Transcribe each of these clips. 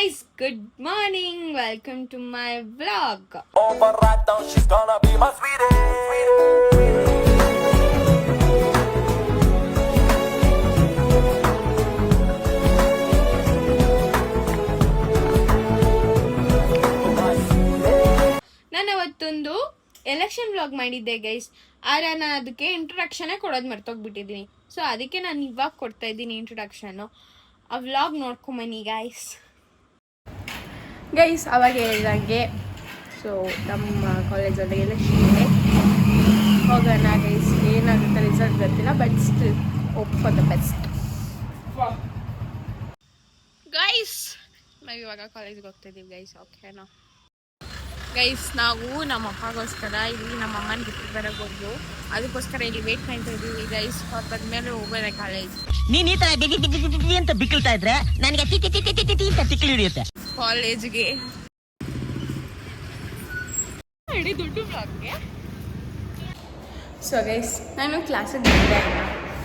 guys, good morning. Welcome to my vlog. Over right now, she's gonna be my sweetie. ನಾನು ಅವತ್ತೊಂದು election vlog ಮಾಡಿದ್ದೆ guys. ಆದ್ರೆ ನಾನು ಅದಕ್ಕೆ ಇಂಟ್ರೊಡಕ್ಷನೇ ಕೊಡೋದು ಮರ್ತೋಗ್ಬಿಟ್ಟಿದ್ದೀನಿ. ಸೊ ಅದಕ್ಕೆ ನಾನು ಇವಾಗ ಕೊಡ್ತಾ ಇದ್ದೀನಿ ಇಂಟ್ರೊಡಕ್ಷನ್ನು. ಆ ವ್ಲಾಗ್ ನೋಡ್ಕೊಂಬನ್ನಿ ಗೈಸ್. ಅವಾಗ ಹೇಳಿದಂಗೆ ಸೊ ನಮ್ಮ ಕಾಲೇಜಲ್ಲಿ ಎಲೆಕ್ಷನ್ ಇದೆ, ಹೋಗೋಣ ಗೈಸ್. ಏನಾಗುತ್ತೆ ರಿಸಲ್ಟ್ ಗೊತ್ತಿಲ್ಲ, but still hope for the best guys. ನಾವು ಇವಾಗ ಕಾಲೇಜ್ಗೆ ಹೋಗ್ತಾ ಇದ್ದೀವಿ ಗೈಸ್. ಓಕೆನಾ ಗೈಸ್, ನಾವು ನಮ್ಮ ಅಪ್ಪಗೋಸ್ಕರ ಇಲ್ಲಿ ನಮ್ಮ ಅಮ್ಮನ ಬಿಟ್ಟು ಬರೋಕೆ ಹೋಗ್ದು, ಅದಕ್ಕೋಸ್ಕರ ಇಲ್ಲಿ ವೇಟ್ ಮಾಡ್ತಾ ಇದ್ದೀವಿ ಗೈಸ್. ಅವ್ರು ಬಂದ್ಮೇಲೆ ಹೋಗೋದೆ ಕಾಲೇಜ್. ನೀನ್ ಈ ತರ ಬಿಗಿ ಅಂತ ಬಿಕ್ಕಳ್ತಾ ಇದ್ರೆ ನನಗೆ ಅಂತ ತಿಕ್ಕಲಿ ಹಿಡಿಯುತ್ತೆ ಕಾಲೇಜ್ಗೆ. ಇಡೀ ದುಡ್ಡು ಬ್ಲಾಗ್ಗೆ. ಸೊ ಗೈಸ್, ನಾನು ಕ್ಲಾಸಿಗೆ ಬಂದೆ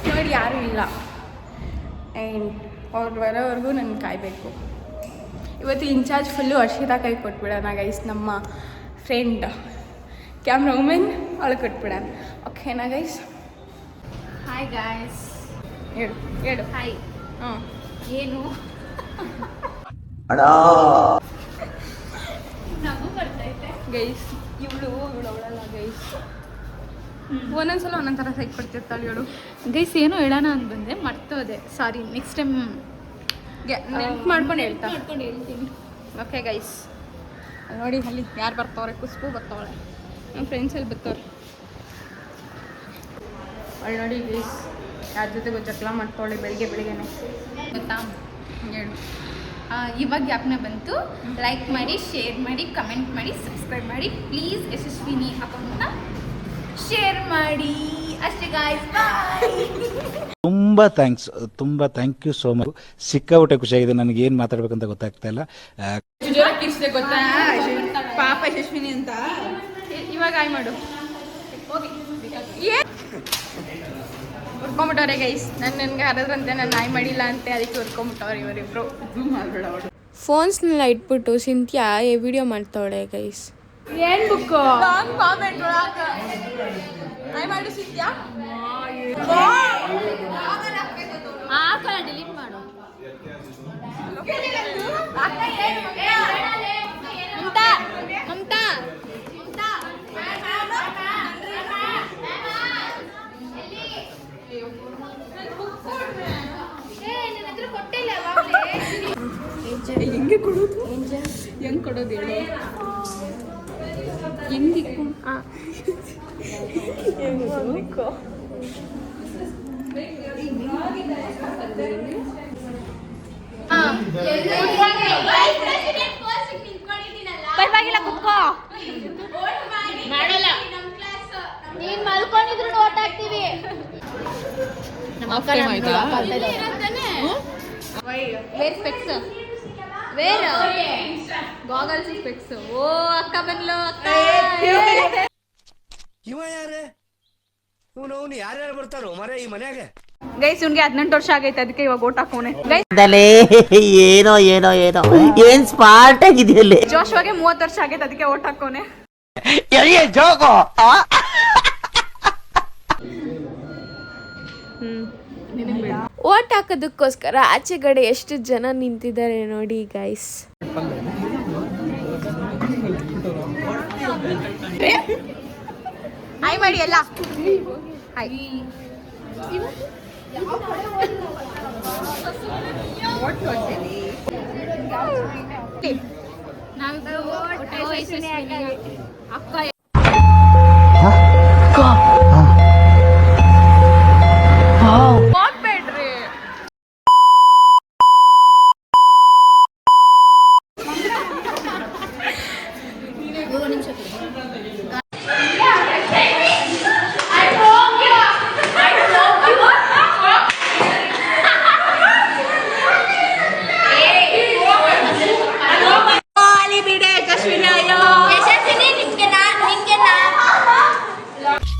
ನೋಡಿ, ಯಾರೂ ಇಲ್ಲ. ಆ್ಯಂಡ್ ಅವ್ರು ಬರೋವರೆಗೂ ನನಗೆ ಕಾಯಬೇಕು. ಇವತ್ತು ಇನ್ಚಾರ್ಜ್ ಫುಲ್ಲು ಹರ್ಷಿತಾ ಕೈ ಕೊಟ್ಬಿಡೋಣ ಗೈಸ್. ನಮ್ಮ ಫ್ರೆಂಡ್ ಕ್ಯಾಮ್ರಾ ವುಮೆನ್ ಅವಳು ಕೊಟ್ಬಿಡೋಣ. ಓಕೆನಾ ಗೈಸ್? Hi guys. ಹೇಳು ಹಾಯ್. ಹಾಂ, ಏನು ನಗು ಬರ್ತೈತೆ ಗೈಸ್. ಇವಳು ಅವಳಲ್ಲ ಗೈಸ್. ಒಂದೊಂದ್ಸಲ ಒಂದೊಂದು ಥರ ಸೈಕ್ ಕೊಡ್ತಿರ್ತಾಳೆ ಇವಳು ಗೈಸ್. ಏನೋ ಹೇಳೋಣ ಅಂತ ಬಂದೆ, ಮರ್ತೋದೆ. ಸಾರಿ, ನೆಕ್ಸ್ಟ್ ಟೈಮ್ ನೆನ್ಪು ಮಾಡ್ಕೊಂಡು ಹೇಳ್ತೀನಿ. ಓಕೆ ಗೈಸ್, ನೋಡಿ ಅಲ್ಲಿ ಯಾರು ಬರ್ತಾವ್ರೆ. ಖುಷ್ಬು ಬರ್ತಾವಳೆ, ನಮ್ಮ ಫ್ರೆಂಡ್ಸ್ ಎಲ್ಲಿ ಬರ್ತಾವ್ರೆ ಅವಳು ನೋಡಿ ಗೈಸ್. ಯಾರ ಜೊತೆಗೂ ಜಗಳ ಮಾಡ್ತಾವಳೆ ಬೆಳಿಗ್ಗೆನೆ ಗೊತ್ತಾ? ಹೇಳು. ಇವಾಗ ಯಾಪನೆ ಬಂತು. ಲೈಕ್ ಮಾಡಿ, ಶೇರ್ ಮಾಡಿ, ಕಮೆಂಟ್ ಮಾಡಿ, ಸಬ್ಸ್ಕ್ರೈಬ್ ಮಾಡಿ ಪ್ಲೀಸ್. ಯಶಸ್ವಿನಿ ಅಕೌಂಟ್ನ ಶೇರ್ ಮಾಡಿ ಅಷ್ಟೇ ಗಾಯ್ಸ್. ಬಾಯ್. ತುಂಬಾ ಥ್ಯಾಂಕ್ ಯು ಸೋ ಮಚ್. ಸಿಕ್ಕಾಬಿಟ್ಟೆ ಖುಷಿಯಾಗಿದೆ. ನನಗೆ ಏನು ಮಾತಾಡ್ಬೇಕಂತ ಗೊತ್ತಾಗ್ತಾ ಇಲ್ಲ. ಗೊತ್ತಾ ಪಾಪ ಯಶಸ್ವಿನಿ ಅಂತ. ಇವಾಗ ಆಯ್ ಮಾಡು. ಹುರ್ಕೊಂಬಿಟ್ಟವ್ರೆ ಗೈಸ್. ನನಗೆ ಹರದ್ರಂತೆ ನಾನು ಆಯ್ ಮಾಡಿಲ್ಲ ಅಂತೆ, ಅದಕ್ಕೆ ಹುರ್ಕೊಂಬಿಟ್ಟವ್ರೆ ಇವರಿಬ್ರು. ಫೋನ್ಸ್ನೆಲ್ಲ ಇಟ್ಬಿಟ್ಟು ಸಿಂತ್ಯಾ ವಿಡಿಯೋ ಮಾಡ್ತಾವಳೆ ಗೈಸ್. ಏನ್ ಬುಕ್ಕು ಕಾಮೆಂಟ್ ಆಯ್ ಮಾಡು ಸಿಂತ್ಯಾ. ಡಿಲೀಟ್ ಮಾಡು. ಮಮತಾ ಹೆಂಗೆ ಕೊಡೋದು? ಹೆಂಗೆ ಕೊಡೋದು ಹೇಳು. ಹೆಂಗಿಕ್ಕು ಹೆಂಗಿಕ್ಕು ಪರವಾಗಿಲ್ಲ, ಕುತ್ಕೋ. ಮಾಡಲ್ಲ, ನೀನ್ ಮಲ್ಕೊಂಡಿದ್ರು ಓಟ್ ಹಾಕ್ತೀವಿ. Wear specs, wear goggles specs. ಓ ಅಕ್ಕ ಬಂದ್ಲು. ಅಕ್ಕ ಇವ ಯಾರೇ? ಇವನು ಯಾರ್ಯಾರು ಬರ್ತಾರೋ ಮರೆ ಈ ಮನ್ಯಾಗ? ಗೈಸ್, ಇವ್ನಿಗೆ 18 ವರ್ಷ ಆಗೈತೆ, ಅದಕ್ಕೆ ಇವಾಗ ಓಟ್ ಹಾಕೋನೆ. ಏನೋ ಏನೋ ಏನೋ ಏನ್ ಸ್ಮಾರ್ಟ್ ಆಗಿದೆಯಲ್ಲಿ. ಜೋಶ್ವಾಗೆ 30 ವರ್ಷ ಆಗೈತೆ, ಅದಕ್ಕೆ ಓಟ್ ಹಾಕೋನೆ. ಜೋಗೋ ಓಟ್ ಹಾಕೋದಕ್ಕೋಸ್ಕರ ಆಚೆಗಡೆ ಎಷ್ಟು ಜನ ನಿಂತಿದ್ದಾರೆ ನೋಡಿ ಗೈಸ್. ಹಾಯ್ ಮಾಡಿ ಎಲ್ಲ. ಹಾಯ್. ಅಕ್ಕ ಹೋಗ್ಬೇಡ್ರಿ.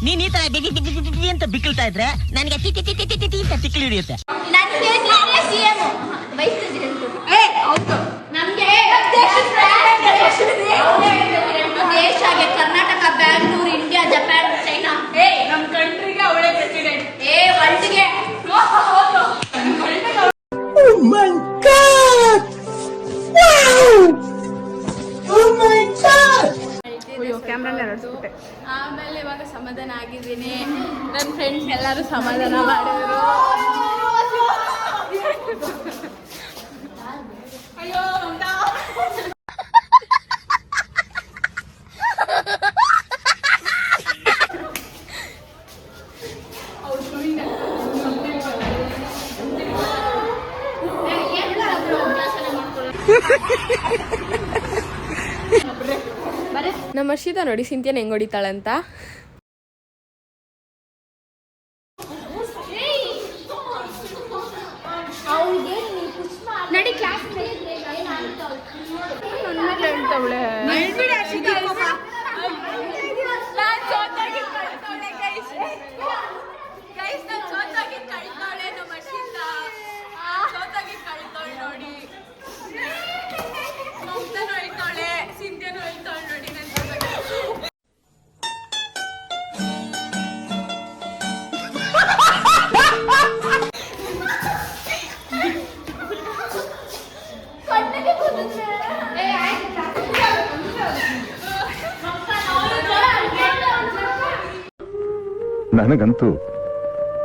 ನೀನ್ ಈ ತರ ಬಿಗಿ ಅಂತ ಬಿಕ್ಕಳ್ತಾ ಇದ್ರೆ ನನಗೆ ತಿಕ್ಕಲಿ ಹಿಡಿಯುತ್ತೆ. ನನಗೆ ಸಿಎಂ ವೈಸ್ ಪ್ರೆಸಿಡೆಂಟ್. ನಮಗೆ ಆಮೇಲೆ ಇವಾಗ ಸಮಾಧಾನ ಆಗಿದ್ದೀನಿ. ನನ್ನ ಫ್ರೆಂಡ್ಸ್ ಎಲ್ಲರೂ ಸಮಾಧಾನ ಮಾಡಿದ್ರು. ಅಯ್ಯೋ ನಮ್ಮ ಹರ್ಷಿತಾ ನೋಡಿ ಸಿಂಥಿಯನ್ ಹೆಂಗ್ ಹೊಡಿತಾಳಂತ.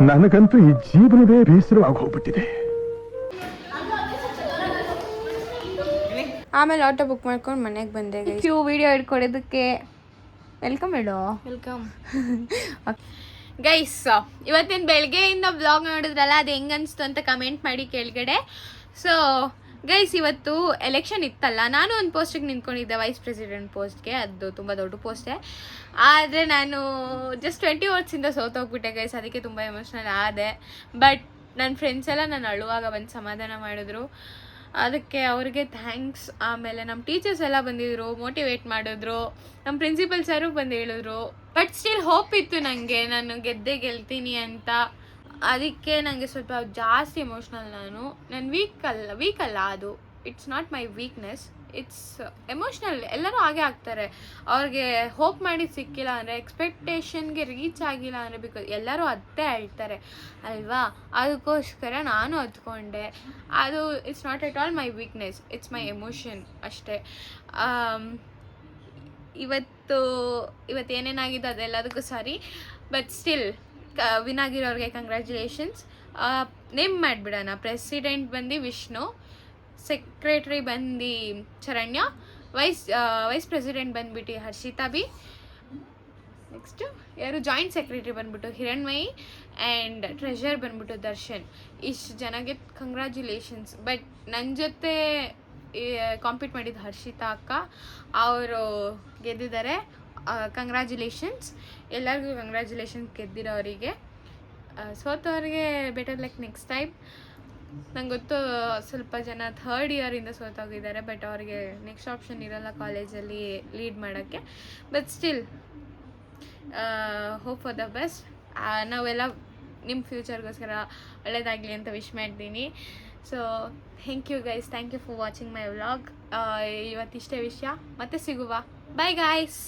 ನನಗಂತೂ ಈ ಜೀವನವೇ ಬೇಸರವಾಗಿ ಹೋಗ್ಬಿಟ್ಟಿದೆ. ಆಮೇಲೆ ಆಟೋ ಬುಕ್ ಮಾಡ್ಕೊಂಡು ಮನೆಗೆ ಬಂದೆ. ವಿಡಿಯೋ ಹಿಡ್ಕೊಡೋದಕ್ಕೆ ವೆಲ್ಕಮ್ ಹೇಳು. Welcome guys. ಇವತ್ತಿನ ಬೆಳಗ್ಗೆಯಿಂದ ಬ್ಲಾಗ್ ನೋಡಿದ್ರಲ್ಲ, ಅದು ಹೆಂಗನ್ಸ್ತು ಅಂತ ಕಮೆಂಟ್ ಮಾಡಿ ಕೆಳಗಡೆ. ಸೊ ಗೈಸ್, ಇವತ್ತು ಎಲೆಕ್ಷನ್ ಇತ್ತಲ್ಲ, ನಾನು ಒಂದು ಪೋಸ್ಟಿಗೆ ನಿಂತ್ಕೊಂಡಿದ್ದೆ, ವೈಸ್ ಪ್ರೆಸಿಡೆಂಟ್ ಪೋಸ್ಟ್ಗೆ. ಅದು ತುಂಬ ದೊಡ್ಡ ಪೋಸ್ಟೇ, ಆದರೆ ನಾನು ಜಸ್ಟ್ 20 ಓಟ್ಸಿಂದ ಸೋತೋಗ್ಬಿಟ್ಟೆ ಗೈಸ್. ಅದಕ್ಕೆ ತುಂಬ ಎಮೋಷ್ನಲ್ ಆದೆ. ಬಟ್ ನನ್ನ ಫ್ರೆಂಡ್ಸ್ ಎಲ್ಲ ನಾನು ಅಳುವಾಗ ಬಂದು ಸಮಾಧಾನ ಮಾಡಿದ್ರು, ಅದಕ್ಕೆ ಅವ್ರಿಗೆ ಥ್ಯಾಂಕ್ಸ್. ಆಮೇಲೆ ನಮ್ಮ ಟೀಚರ್ಸ್ ಎಲ್ಲ ಬಂದಿದ್ರು, ಮೋಟಿವೇಟ್ ಮಾಡಿದ್ರು, ನಮ್ಮ ಪ್ರಿನ್ಸಿಪಲ್ ಸರು ಬಂದು ಹೇಳಿದ್ರು. ಬಟ್ ಸ್ಟಿಲ್ ಹೋಪ್ ಇತ್ತು ನನಗೆ, ನಾನು ಗೆಲ್ತೀನಿ ಅಂತ. ಅದಕ್ಕೆ ನನಗೆ ಸ್ವಲ್ಪ ಜಾಸ್ತಿ ಎಮೋಷ್ನಲ್. ನಾನು ವೀಕ್ ಅಲ್ಲ, ಅದು it's not my weakness, it's emotional. ಎಲ್ಲರೂ ಹಾಗೆ ಆಗ್ತಾರೆ. ಅವ್ರಿಗೆ ಹೋಪ್ ಮಾಡಿ ಸಿಕ್ಕಿಲ್ಲ ಅಂದರೆ, ಎಕ್ಸ್ಪೆಕ್ಟೇಷನ್ಗೆ ರೀಚ್ ಆಗಿಲ್ಲ ಅಂದರೆ, ಬಿಕಾಸ್ ಎಲ್ಲರೂ ಅದೇ ಹೇಳ್ತಾರೆ ಅಲ್ವಾ, ಅದಕ್ಕೋಸ್ಕರ ನಾನು ಹತ್ಕೊಂಡೆ. ಅದು it's not at all my weakness, it's my emotion ಅಷ್ಟೇ. ಇವತ್ತೇನೇನಾಗಿದೆ ಅದೆಲ್ಲದಕ್ಕೂ ಸಾರಿ. ಬಟ್ ಸ್ಟಿಲ್ ವಿನ್ ಆಗಿರೋರಿಗೆ ಕಂಗ್ರ್ಯಾಚುಲೇಷನ್ಸ್. ನೇಮ್ ಮಾಡಿಬಿಡೋಣ. ಪ್ರೆಸಿಡೆಂಟ್ ಬಂದು ವಿಷ್ಣು, ಸೆಕ್ರೆಟ್ರಿ ಬಂದು ಶರಣ್ಯ, ವೈಸ್ ಪ್ರೆಸಿಡೆಂಟ್ ಬಂದ್ಬಿಟ್ಟು ಹರ್ಷಿತಾ ಬಿ, ನೆಕ್ಸ್ಟು ಯಾರು ಜಾಯಿಂಟ್ ಸೆಕ್ರೆಟ್ರಿ ಬಂದ್ಬಿಟ್ಟು ಹಿರಣ್ಮಯಿ, ಆ್ಯಂಡ್ ಟ್ರೆಷರ್ ಬಂದ್ಬಿಟ್ಟು ದರ್ಶನ್. ಇಷ್ಟು ಜನಕ್ಕೆ ಕಂಗ್ರ್ಯಾಚುಲೇಷನ್ಸ್. ಬಟ್ ನನ್ನ ಜೊತೆ ಕಾಂಪೀಟ್ ಮಾಡಿದ್ದು ಹರ್ಷಿತಾ ಅಕ್ಕ, ಅವರು ಗೆದ್ದಿದ್ದಾರೆ. ಕಂಗ್ರ್ಯಾಚುಲೇಷನ್ಸ್ ಎಲ್ಲರಿಗೂ, ಕಂಗ್ರ್ಯಾಚುಲೇಷನ್ಸ್ ಗೆದ್ದಿರೋರಿಗೆ. ಸೋತವ್ರಿಗೆ ಬೆಟರ್ ಲೈಕ್ ನೆಕ್ಸ್ಟ್ ಟೈಮ್. ನಂಗೆ ಗೊತ್ತು ಸ್ವಲ್ಪ ಜನ 3rd ಇಯರಿಂದ ಸೋತೋಗಿದ್ದಾರೆ, ಬಟ್ ಅವ್ರಿಗೆ ನೆಕ್ಸ್ಟ್ ಆಪ್ಷನ್ ಇರೋಲ್ಲ ಕಾಲೇಜಲ್ಲಿ ಲೀಡ್ ಮಾಡೋಕ್ಕೆ. But still hope for the best. ನಾವೆಲ್ಲ ನಿಮ್ಮ ಫ್ಯೂಚರ್ಗೋಸ್ಕರ ಒಳ್ಳೇದಾಗಲಿ ಅಂತ ವಿಶ್ ಮಾಡ್ತೀನಿ. So thank you guys, thank you for watching my vlog. ಇವತ್ತಿಷ್ಟೇ ವಿಷಯ, ಮತ್ತೆ ಸಿಗುವ. Bye guys.